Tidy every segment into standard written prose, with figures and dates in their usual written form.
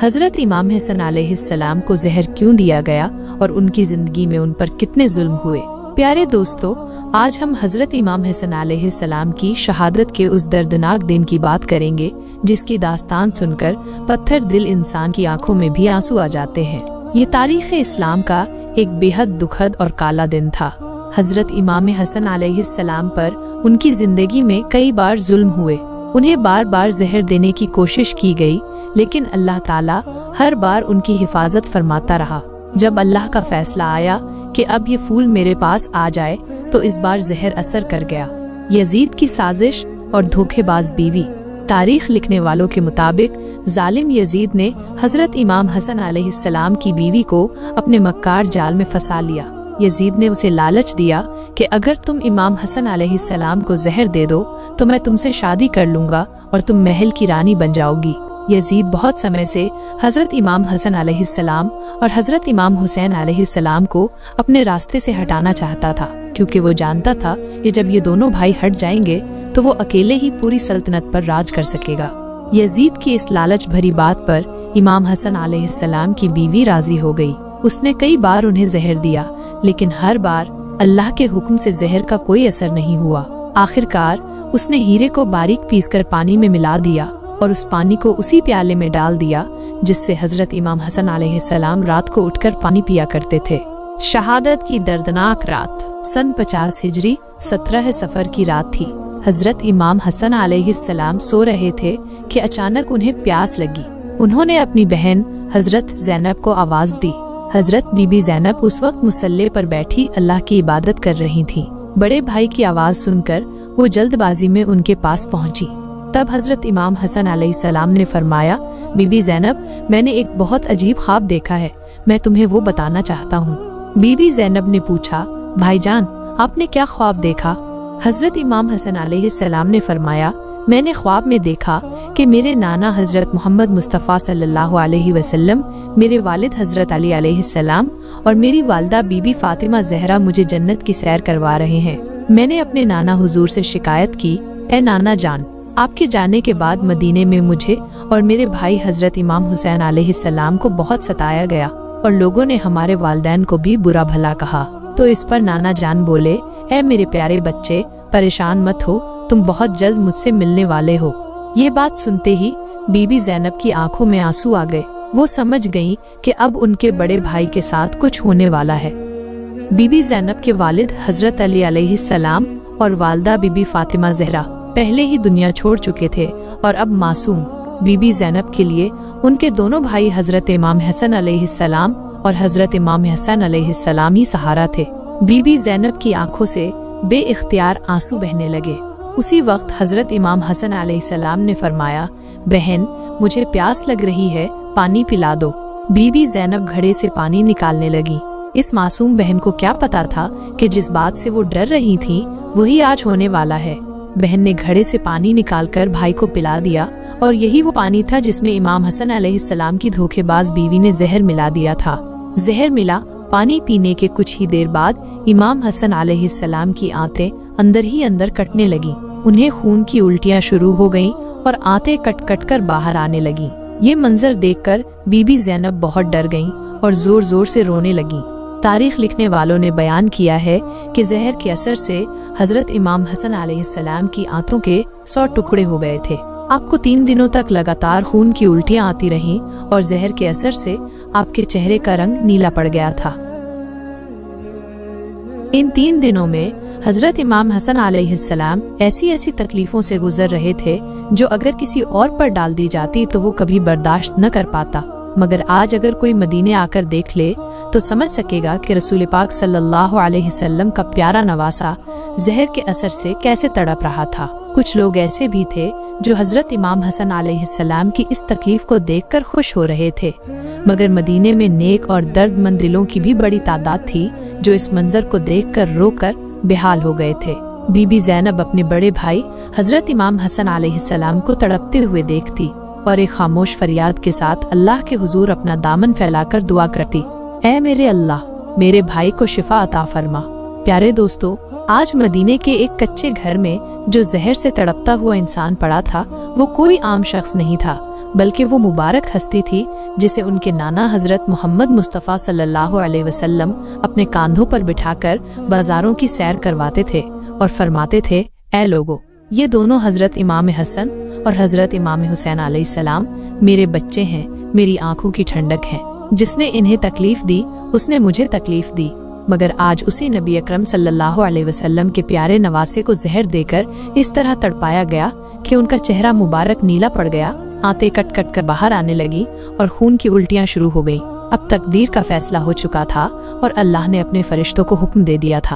हजरत इमाम हसन अलैहिस्सलाम को जहर क्यों दिया गया और उनकी जिंदगी में उन पर कितने जुल्म हुए। प्यारे दोस्तों, आज हम हजरत इमाम हसन अलैहिस्सलाम की शहादत के उस दर्दनाक दिन की बात करेंगे जिसकी दास्तान सुनकर पत्थर दिल इंसान की आंखों में भी आंसू आ जाते हैं। ये तारीख इस्लाम का एक बेहद दुखद और काला दिन था। हजरत इमाम हसन अलैहिस्सलाम पर उनकी जिंदगी में कई बार जुल्म हुए। उन्हें बार बार जहर देने की कोशिश की गई, लेकिन अल्लाह ताला हर बार उनकी हिफाजत फरमाता रहा। जब अल्लाह का फैसला आया कि अब ये फूल मेरे पास आ जाए, तो इस बार जहर असर कर गया। यजीद की साजिश और धोखेबाज बीवी। तारीख लिखने वालों के मुताबिक जालिम यजीद ने हजरत इमाम हसन अलैहिस्सलाम की बीवी को अपने मक्कार जाल में फंसा लिया। यजीद ने उसे लालच दिया कि अगर तुम इमाम हसन अलैहिस्सलाम को जहर दे दो तो मैं तुमसे शादी कर लूंगा और तुम महल की रानी बन जाओगी। यजीद बहुत समय से हजरत इमाम हसन अलैहिस्सलाम और हजरत इमाम हुसैन अलैहिस्सलाम को अपने रास्ते से हटाना चाहता था, क्योंकि वो जानता था कि जब ये दोनों भाई हट जाएंगे तो वो अकेले ही पूरी सल्तनत पर राज कर सकेगा। यजीद की इस लालच भरी बात पर इमाम हसन अलैहिस्सलाम की बीवी राजी हो गई। उसने कई बार उन्हें जहर दिया, लेकिन हर बार अल्लाह के हुक्म से जहर का कोई असर नहीं हुआ। आखिरकार उसने हीरे को बारीक पीसकर पानी में मिला दिया और उस पानी को उसी प्याले में डाल दिया जिससे हजरत इमाम हसन अलैहिस्सलाम रात को उठकर पानी पिया करते थे। शहादत की दर्दनाक रात सन 50 हिजरी 17 सफर की रात थी। हजरत इमाम हसन अलैहिस्सलाम सो रहे थे कि अचानक उन्हें प्यास लगी। उन्होंने अपनी बहन हजरत ज़ैनब को आवाज दी। हजरत बीबी ज़ैनब उस वक्त मुसल्ले पर बैठी अल्लाह की इबादत कर रही थीं। बड़े भाई की आवाज सुनकर वो जल्दबाजी में उनके पास पहुंची। तब हजरत इमाम हसन अलैहिस्सलाम ने फरमाया, बीबी ज़ैनब, मैंने एक बहुत अजीब ख्वाब देखा है, मैं तुम्हें वो बताना चाहता हूँ। बीबी ज़ैनब ने पूछा, भाईजान, आपने क्या ख्वाब देखा? हजरत इमाम हसन अलैहिस्सलाम ने फरमाया, मैंने ख्वाब में देखा कि मेरे नाना हजरत मोहम्मद मुस्तफ़ा सल्लल्लाहु अलैहि वसल्लम, मेरे वालिद हजरत अली अलैहिस्सलाम और मेरी वालिदा बीबी फातिमा ज़हरा मुझे जन्नत की सैर करवा रहे हैं। मैंने अपने नाना हुजूर से शिकायत की, ए नाना जान, आपके जाने के बाद मदीने में मुझे और मेरे भाई हजरत इमाम हुसैन अलैहिस्सलाम को बहुत सताया गया और लोगों ने हमारे वालिदैन को भी बुरा भला कहा। तो इस पर नाना जान बोले, ए मेरे प्यारे बच्चे, परेशान मत हो, तुम बहुत जल्द मुझसे मिलने वाले हो। ये बात सुनते ही बीबी ज़ैनब की आंखों में आंसू आ गए। वो समझ गईं कि अब उनके बड़े भाई के साथ कुछ होने वाला है। बीबी ज़ैनब के वालिद हजरत अली अलैहिस्सलाम और वालिदा बीबी फातिमा ज़हरा पहले ही दुनिया छोड़ चुके थे और अब मासूम बीबी ज़ैनब के लिए उनके दोनों भाई हजरत इमाम हसन अलैहिस्सलाम और हजरत इमाम हसन अलैहिस्सलाम ही सहारा थे। बीबी ज़ैनब की आंखों से बेइख्तियार आंसू बहने लगे। उसी वक्त हजरत इमाम हसन अलैहिस्सलाम ने फरमाया, बहन, मुझे प्यास लग रही है, पानी पिला दो। बीबी ज़ैनब घड़े से पानी निकालने लगी। इस मासूम बहन को क्या पता था कि जिस बात से वो डर रही थी वही आज होने वाला है। बहन ने घड़े से पानी निकालकर भाई को पिला दिया और यही वो पानी था जिसमें इमाम हसन अलैहिस्सलाम की धोखेबाज बीवी ने जहर मिला दिया था। जहर मिला पानी पीने के कुछ ही देर बाद इमाम हसन अलैहिस्सलाम की आंतें अंदर ही अंदर कटने लगी। उन्हें खून की उल्टियां शुरू हो गईं और आंतें कट कट कर बाहर आने लगी। ये मंजर देखकर बीबी ज़ैनब बहुत डर गईं और जोर जोर से रोने लगी। तारीख लिखने वालों ने बयान किया है कि जहर के असर से हजरत इमाम हसन अलैहिस्सलाम की आंतों के 100 टुकड़े हो गए थे। आपको 3 दिनों तक लगातार खून की उल्टियां आती रहीं और जहर के असर से आपके चेहरे का रंग नीला पड़ गया था। इन 3 दिनों में हजरत इमाम हसन अलैहिस्सलाम ऐसी ऐसी तकलीफों से गुजर रहे थे जो अगर किसी और पर डाल दी जाती तो वो कभी बर्दाश्त न कर पाता। मगर आज अगर कोई मदीने आकर देख ले तो समझ सकेगा कि रसूल पाक सल्लल्लाहु अलैहि वसल्लम का प्यारा नवासा जहर के असर से कैसे तड़प रहा था। कुछ लोग ऐसे भी थे जो हजरत इमाम हसन अलैहिस्सलाम की इस तकलीफ को देखकर खुश हो रहे थे, मगर मदीने में नेक और दर्दमंद दिलों की भी बड़ी तादाद थी जो इस मंजर को देखकर रोकर बेहाल हो गए थे। बीबी ज़ैनब अपने बड़े भाई हजरत इमाम हसन अलैहिस्सलाम को तड़पते हुए देखती और एक खामोश फरियाद के साथ अल्लाह के हुजूर अपना दामन फैलाकर दुआ करती, ऐ मेरे अल्लाह, मेरे भाई को शिफा अता फरमा। प्यारे दोस्तों, आज मदीने के एक कच्चे घर में जो जहर से तड़पता हुआ इंसान पड़ा था वो कोई आम शख्स नहीं था, बल्कि वो मुबारक हस्ती थी जिसे उनके नाना हजरत मोहम्मद मुस्तफ़ा सल्लल्लाहु अलैहि वसल्लम अपने कांधों पर बिठाकर बाजारों की सैर करवाते थे और फरमाते थे, ऐ लोगो, ये दोनों हजरत इमाम हसन और हजरत इमाम हुसैन अलैहिस्सलाम मेरे बच्चे हैं, मेरी आंखों की ठंडक हैं। जिसने इन्हें तकलीफ दी उसने मुझे तकलीफ दी, मगर आज उसी नबी अकरम सल्लल्लाहु अलैहि वसल्लम के प्यारे नवासे को जहर देकर इस तरह तड़पाया गया कि उनका चेहरा मुबारक नीला पड़ गया, आंतें कट कट कर बाहर आने लगी और खून की उल्टियां शुरू हो गईं। अब तकदीर का फैसला हो चुका था और अल्लाह ने अपने फरिश्तों को हुक्म दे दिया था,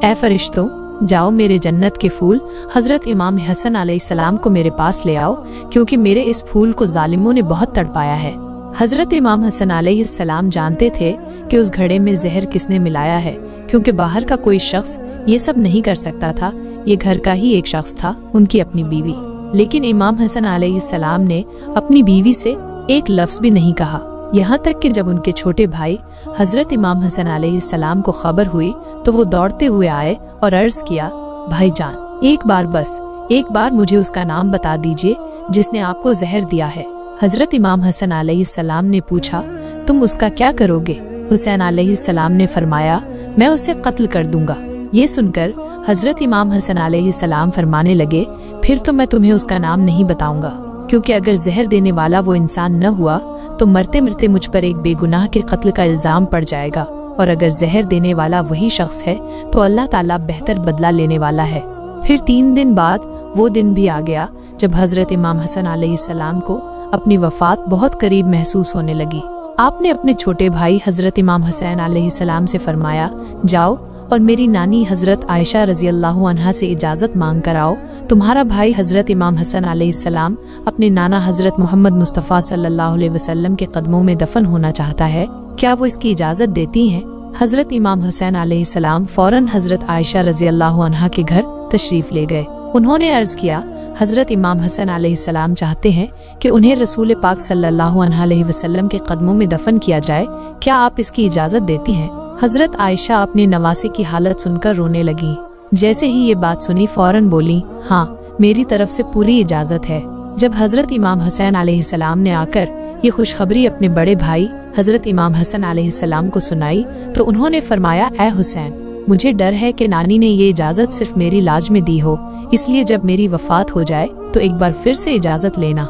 ऐ फरिश्तों, जाओ मेरे जन्नत के फूल हजरत इमाम हसन अलैहिस्सलाम को मेरे पास ले आओ, क्योंकि मेरे इस फूल को जालिमों ने बहुत तड़पाया है। हजरत इमाम हसन अलैहिस्सलाम जानते थे कि उस घड़े में जहर किसने मिलाया है, क्योंकि बाहर का कोई शख्स ये सब नहीं कर सकता था। ये घर का ही एक शख्स था, उनकी अपनी बीवी। लेकिन इमाम हसन अलैहिस्सलाम ने अपनी बीवी से एक लफ्ज भी नहीं कहा, यहाँ तक कि जब उनके छोटे भाई हजरत इमाम हसन अलैहिस्सलाम को खबर हुई तो वो दौड़ते हुए आए और अर्ज किया, भाईजान, एक बार मुझे उसका नाम बता दीजिए जिसने आपको जहर दिया है। हजरत इमाम हसन अलैहिस्सलाम ने पूछा, तुम उसका क्या करोगे? हुसैन अलैहिस्सलाम ने फरमाया, मैं उसे कत्ल कर दूंगा। ये सुनकर हजरत इमाम हसन अलैहिस्सलाम फरमाने लगे, फिर तो मैं तुम्हें उसका नाम नहीं बताऊंगा, क्योंकि अगर जहर देने वाला वो इंसान न हुआ तो मरते मरते मुझ पर एक बेगुनाह के कत्ल का इल्जाम पड़ जाएगा, और अगर जहर देने वाला वही शख्स है तो अल्लाह ताला बेहतर बदला लेने वाला है। फिर 3 दिन बाद वो दिन भी आ गया जब हजरत इमाम हसन अलैहिस्सलाम को अपनी वफात बहुत करीब महसूस होने लगी। आपने अपने छोटे भाई हजरत इमाम हुसैन अलैहिस्सलाम से फरमाया, जाओ और मेरी नानी हजरत आयशा रजी अल्लाह अन्हा से इजाजत मांग कर आओ। तुम्हारा भाई हजरत इमाम हसन अलैहिस्सलाम अपने नाना हजरत मोहम्मद मुस्तफ़ा सल्लल्लाहु अलैहि वसल्लम के कदमों में दफन होना चाहता है, क्या वो इसकी इजाजत देती हैं? हजरत इमाम हुसैन अलैहिस्सलाम फौरन हजरत आयशा रजी अल्लाह अन्हा के घर तशरीफ ले गए। उन्होंने अर्ज किया, हजरत इमाम हसन अलैहिस्सलाम चाहते हैं कि उन्हें रसूल पाक सल्लल्लाहु अलैहि वसल्लम के कदमों में दफन किया जाए, क्या आप इसकी इजाजत देती हैं? हजरत आयशा अपने नवासे की हालत सुनकर रोने लगी। जैसे ही ये बात सुनी फौरन बोली, हाँ, मेरी तरफ से पूरी इजाजत है। जब हजरत इमाम हुसैन अलैहिस्सलाम ने आकर ये खुशखबरी अपने बड़े भाई हजरत इमाम हसन अलैहिस्सलाम को सुनाई तो उन्होंने फरमाया, ऐ हुसैन, मुझे डर है कि नानी ने ये इजाजत सिर्फ मेरी लाज में दी हो, इसलिए जब मेरी वफात हो जाए तो एक बार फिर से इजाजत लेना।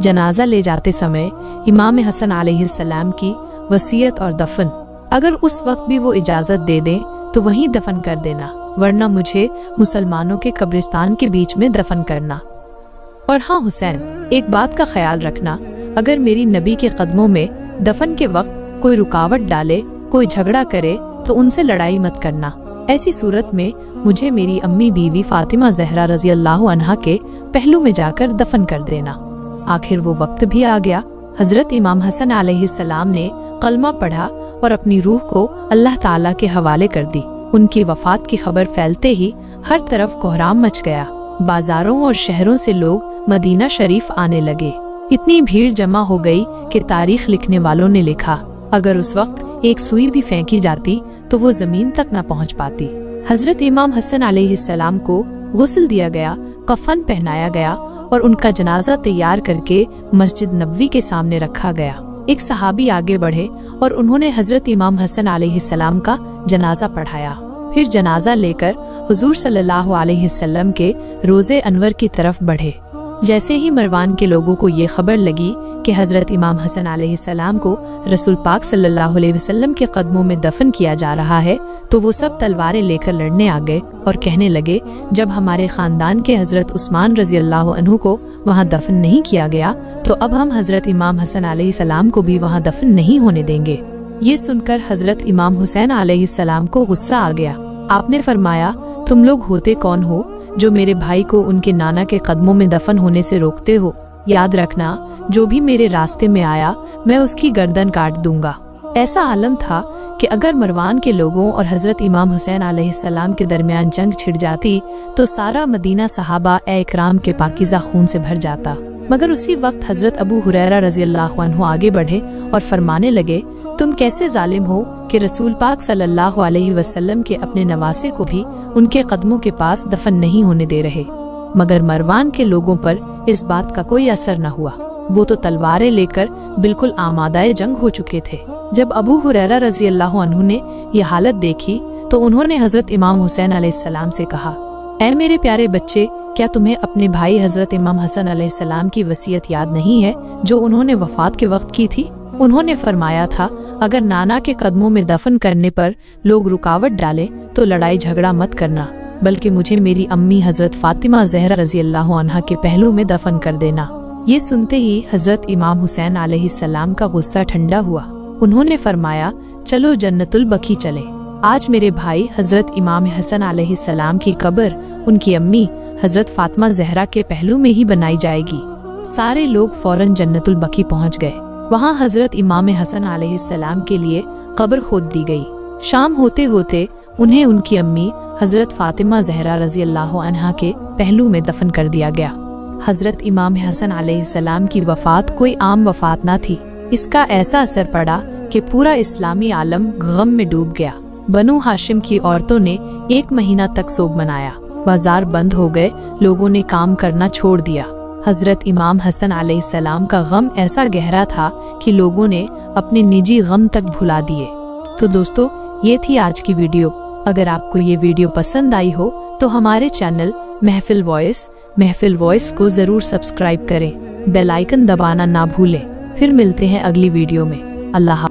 जनाजा ले जाते समय इमाम हसन अलैहिस्सलाम की वसीयत और दफन, अगर उस वक्त भी वो इजाजत दे दें तो वहीं दफन कर देना, वरना मुझे मुसलमानों के कब्रिस्तान के बीच में दफन करना। और हाँ हुसैन, एक बात का ख्याल रखना, अगर मेरी नबी के कदमों में दफन के वक्त कोई रुकावट डाले, कोई झगड़ा करे तो उनसे लड़ाई मत करना। ऐसी सूरत में मुझे मेरी अम्मी बीवी फातिमा ज़हरा रजी अल्लाह अन्हा के पहलू में जाकर दफन कर देना। आखिर वो वक्त भी आ गया। हजरत इमाम हसन अलैहिस्सलाम ने कलमा पढ़ा और अपनी रूह को अल्लाह ताला के हवाले कर दी। उनकी वफात की खबर फैलते ही हर तरफ कोहराम मच गया। बाजारों और शहरों से लोग मदीना शरीफ आने लगे। इतनी भीड़ जमा हो गई कि तारीख लिखने वालों ने लिखा, अगर उस वक्त एक सुई भी फेंकी जाती तो वो जमीन तक न पहुंच पाती। हजरत इमाम हसन अलैहिस्सलाम को गुस्ल दिया गया, कफन पहनाया गया और उनका जनाजा तैयार करके मस्जिद नबवी के सामने रखा गया। एक सहाबी आगे बढ़े और उन्होंने हजरत इमाम हसन अलैहिस्सलाम का जनाजा पढ़ाया। फिर जनाजा लेकर हुजूर सल्लल्लाहु अलैहि वसल्लम के रोज़े अनवर की तरफ बढ़े। जैसे ही मरवान के लोगों को ये खबर लगी कि हजरत इमाम हसन अलैहिस्सलाम को रसूल पाक सल्लल्लाहु अलैहि वसल्लम के कदमों में दफन किया जा रहा है, तो वो सब तलवारें लेकर लड़ने आ गए और कहने लगे, जब हमारे खानदान के हजरत उस्मान रजी अल्लाह अन्हु को वहाँ दफन नहीं किया गया तो अब हम हजरत इमाम हसन अलैहिस्सलाम को भी वहाँ दफन नहीं होने देंगे। ये सुनकर हजरत इमाम हुसैन अलैहिस्सलाम को गुस्सा आ गया। आपने फरमाया, तुम लोग होते कौन हो जो मेरे भाई को उनके नाना के कदमों में दफन होने से रोकते हो? याद रखना, जो भी मेरे रास्ते में आया मैं उसकी गर्दन काट दूंगा। ऐसा आलम था कि अगर मरवान के लोगों और हजरत इमाम हुसैन अलैहिस्सलाम के दरमियान जंग छिड़ जाती तो सारा मदीना सहाबा ए इकराम के पाकीज़ा खून से भर जाता। मगर उसी वक्त हजरत अबू हुरैरा रजी अल्लाह अन्हु आगे बढ़े और फरमाने लगे, तुम कैसे जालिम हो कि रसूल पाक सल्लल्लाहु अलैहि वसल्लम के अपने नवासे को भी उनके कदमों के पास दफन नहीं होने दे रहे। मगर मरवान के लोगों पर इस बात का कोई असर न हुआ। वो तो तलवारें लेकर बिल्कुल आमादाए जंग हो चुके थे। जब अबू हुरैरा रज़ी अल्लाह अन्हु ने ये हालत देखी तो उन्होंने हजरत इमाम हुसैन अलैहिस्सलाम से कहा, ऐ मेरे प्यारे बच्चे, क्या तुम्हें अपने भाई हजरत इमाम हसन अलैहिस्सलाम की वसीयत याद नहीं है जो उन्होंने वफात के वक्त की थी? उन्होंने फरमाया था, अगर नाना के कदमों में दफन करने पर लोग रुकावट डालें तो लड़ाई झगड़ा मत करना, बल्कि मुझे मेरी अम्मी हजरत फातिमा ज़हरा रज़ी अल्लाह अन्हा के पहलू में दफन कर देना। ये सुनते ही हजरत इमाम हुसैन अलैहिस्सलाम का गुस्सा ठंडा हुआ। उन्होंने फरमाया, चलो जन्नतुल बकी चले। आज मेरे भाई हजरत इमाम हसन अलैहिस्सलाम की कब्र उनकी अम्मी हजरत फातिमा ज़हरा के पहलू में ही बनाई जाएगी। सारे लोग फौरन जन्नतुल बकी पहुंच गए। वहां हजरत इमाम हसन अलैहिस्सलाम के लिए कब्र खोद दी गई। शाम होते होते उन्हें उनकी अम्मी हजरत फातिमा ज़हरा रज़ी अल्लाह अन्हा के पहलू में दफन कर दिया गया। हजरत इमाम हसन अलैहिस्सलाम की वफात कोई आम वफात न थी। इसका ऐसा असर पड़ा कि पूरा इस्लामी आलम गम में डूब गया। बनु हाशिम की औरतों ने 1 महीना तक सोग मनाया। बाजार बंद हो गए, लोगों ने काम करना छोड़ दिया। हजरत इमाम हसन अलैहिस्सलाम का गम ऐसा गहरा था कि लोगों ने अपने निजी गम तक भुला दिए। तो दोस्तों, ये थी आज की वीडियो। अगर आपको ये वीडियो पसंद आई हो तो हमारे चैनल महफिल वॉइस को जरूर सब्सक्राइब करें, बेल आइकन दबाना ना भूलें। फिर मिलते हैं अगली वीडियो में। अल्लाह।